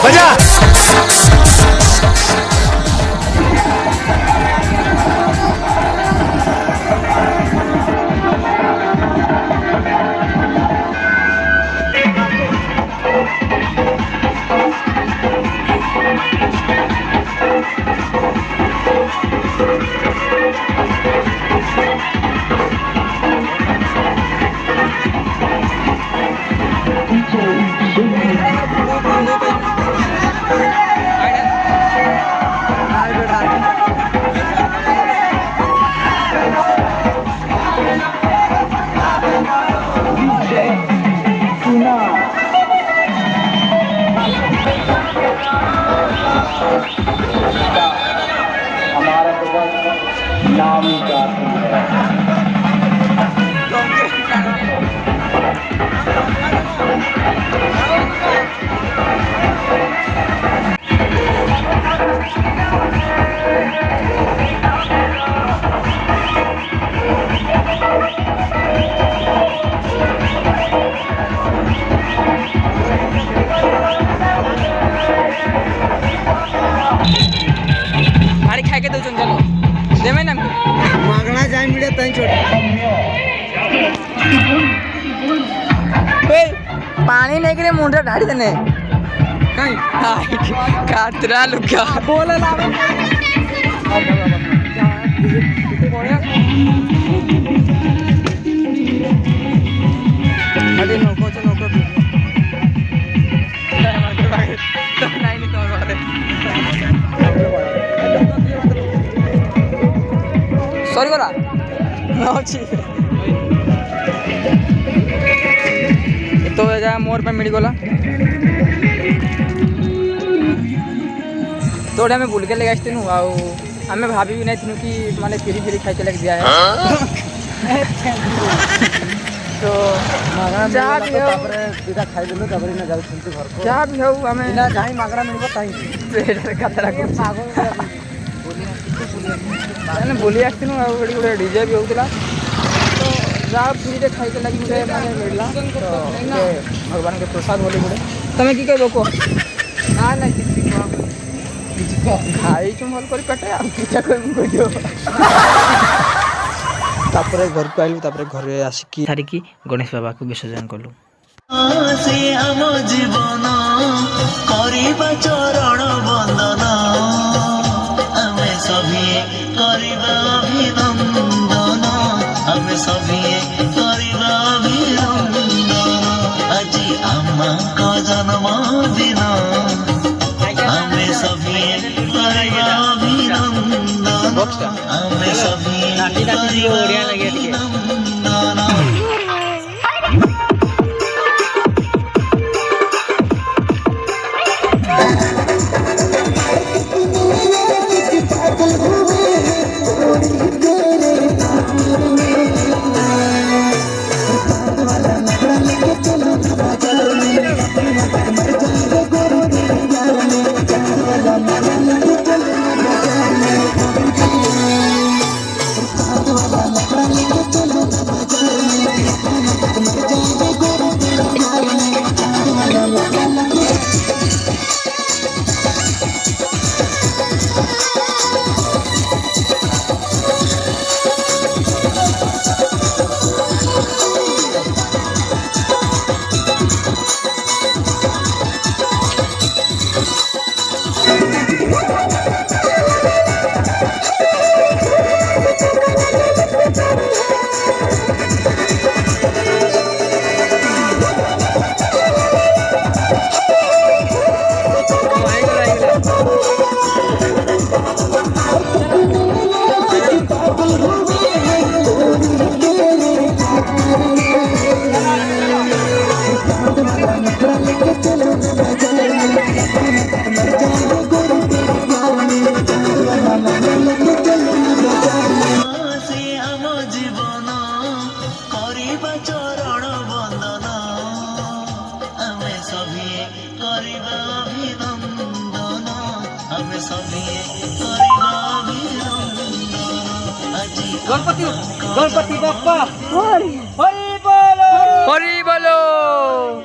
बजा। हमारा तो बस नाम ही काफी है। भारी खाए के दो चलो देवे ना मागना जाए मिले तई छोड़ पानी नहीं करे मुंडा ढाड़ी देने कहीं कातरा लुका बोले लावे अरे नको तो नको तो नहीं तो सॉरी करा तो जा मोर पे मिल गला तो हमें भूल के लेगा आसती आम भाभी भी नहीं थी कि माने फिरी फिरी खाई चले दिया है तो जहाँ भी हो सीधा खाई देलो तबरी ना जाऊ सुनते घर को जहाँ भी हो हमें बिना जाई मागना मिलबो ताई पेट खतरा को मैंने बोली आसती गोटे गोटे डीजे भी होता तो जहाँ फ्री खाई के लगी मुझे मैंने मिलला तो भगवान के प्रसाद बोली गोटे तुम्हें कि कह को ना ना खाई भल कर पेटे आजा कर तापर घर को आइलु तापर घरे आसिकी सारिकी गणेश बाबा को विसर्जन कलु से आम जीवन करिबा चरण वंदन आमे सभी करिबा अभिनंदन आमे सभी करिबा अभिनंदन আজি आमा जन्मदिन आमे सभी करिबा अभिनंदन आमे सभी करिबा अभिनंदन गणपति गणपति बाप्पा हरि हरि